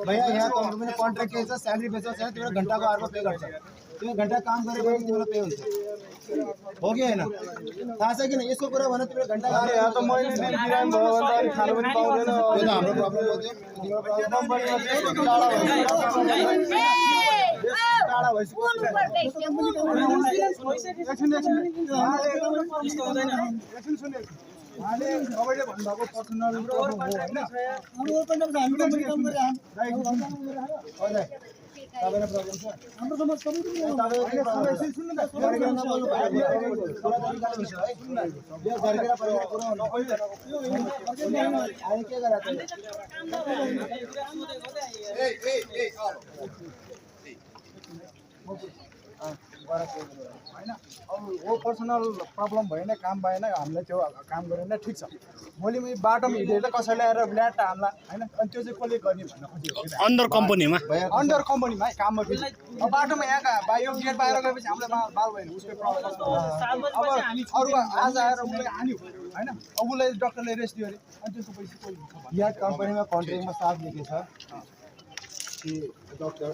भैया यहाँ company contract के हिसाब सैलरी बेसिस है तिम्रो घंटा को अर्को पे गर्छ तिम्रो घंटा काम गरेपछि तिम्रो पे हुन्छ हो कि हैन थाहा छ किन यसको कुरा भन तिम्रो घंटा अरे यहाँ त मैले दिन बिराम भयो भने त अनि खानु पनि पाउँदैन त्यो त हाम्रो प्रब्लम हो त्यो तिम्रो प्रब्लम टाढा भइसक्यो उहाँले सबैले भन्नुभएको पर्सनल प्रब्लम हो हैन हाम्रो पनि हामी पनि काम गरे तपाईलाई प्रब्लम छ हाम्रो समाज तपाईले सुन्नु न गरेर नबोल्नु भयो कुरा त निकाल्नु हुन्छ है सुन्नु न यो गरेर परिवार कुरा हो अनि के गरा त ए हैन अब वो पर्सनल प्रब्लम भएन काम भएन हामीले त्यो काम गरेन ठीक छ भोलि म बाटोमा हिँडेर कसैले आएर ल्याट हाल्ला हैन अनि त्यो चाहिँ कसले गर्ने भन्न खोजेको अन्डर कम्पनीमा काममा फेरि अब बाटोमा यहाँ बाहिर गेट बाहिर गएपछि हामीलाई बाल भएन उसको प्रब्लम अब अरु आज आएर उसले हान्यो हैन अब उसलाई डाक्टरले रेस्ट दियो अरे अनि त्यसको पैसा कोही यहाँ कम्पनीमा कन्ट्र्याक्टमा साथ दिएको छ कि डक्टर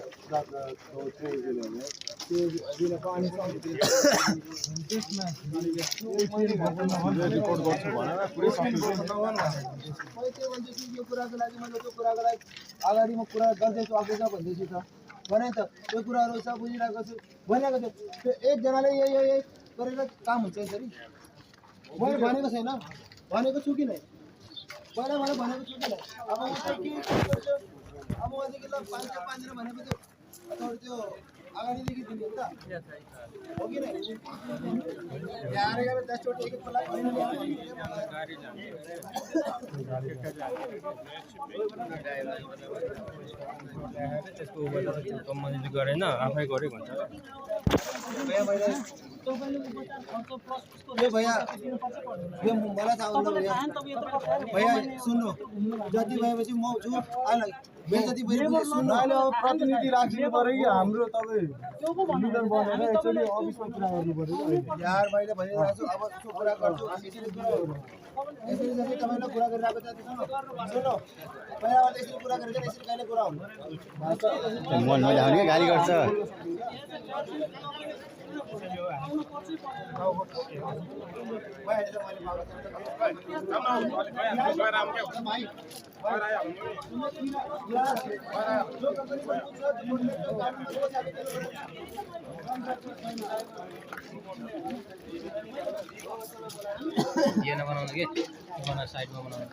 रिपोर्ट गर्छु भनेर पुरै यो कुराको लागि मैले त्यो कुराको लागि अगाडि म कुरा गर्दैछु अफिसमा भन्दैछु त भने त त्यो कुराहरू छ बुझिरहेको छु भनेको थियो त्यो एकजनाले यही गरेर काम हुन्छ यसरी मैले भनेको छैन भनेको छु कि नै पहिला मैले भनेको छु कि नै अब अब अझै ल 500 भनेपछि अथवा त्यो अगाडिदेखि दिने हो त हो कि नै यहाँ आएर 10 चोटि एक पल्ला गाडी त्यसको कम्पनीले गरेन आफै गरे भन्छ भैया यो मलाई थाहा हुन्छ भैया सुन्नु जति भएपछि म छु जति सुन्नु अहिले अब प्रतिनिधि राख्नु पर्यो कि हाम्रो तपाईँ लिडर बनेर एक्चुअली अफिसमा कुरा गर्नु पर्यो यार मैले भनिरहेको छु अब यसो कुरा गर्छु यसरी जति तपाईँले कुरा गरिरहेको छ सुन्नु पहिला यसरी कुरा गरेर यसरी कहिले कुरा हुनु मन नलाउने गाली गर्छ ये ना बनाउनु के साइडमा बनाउनु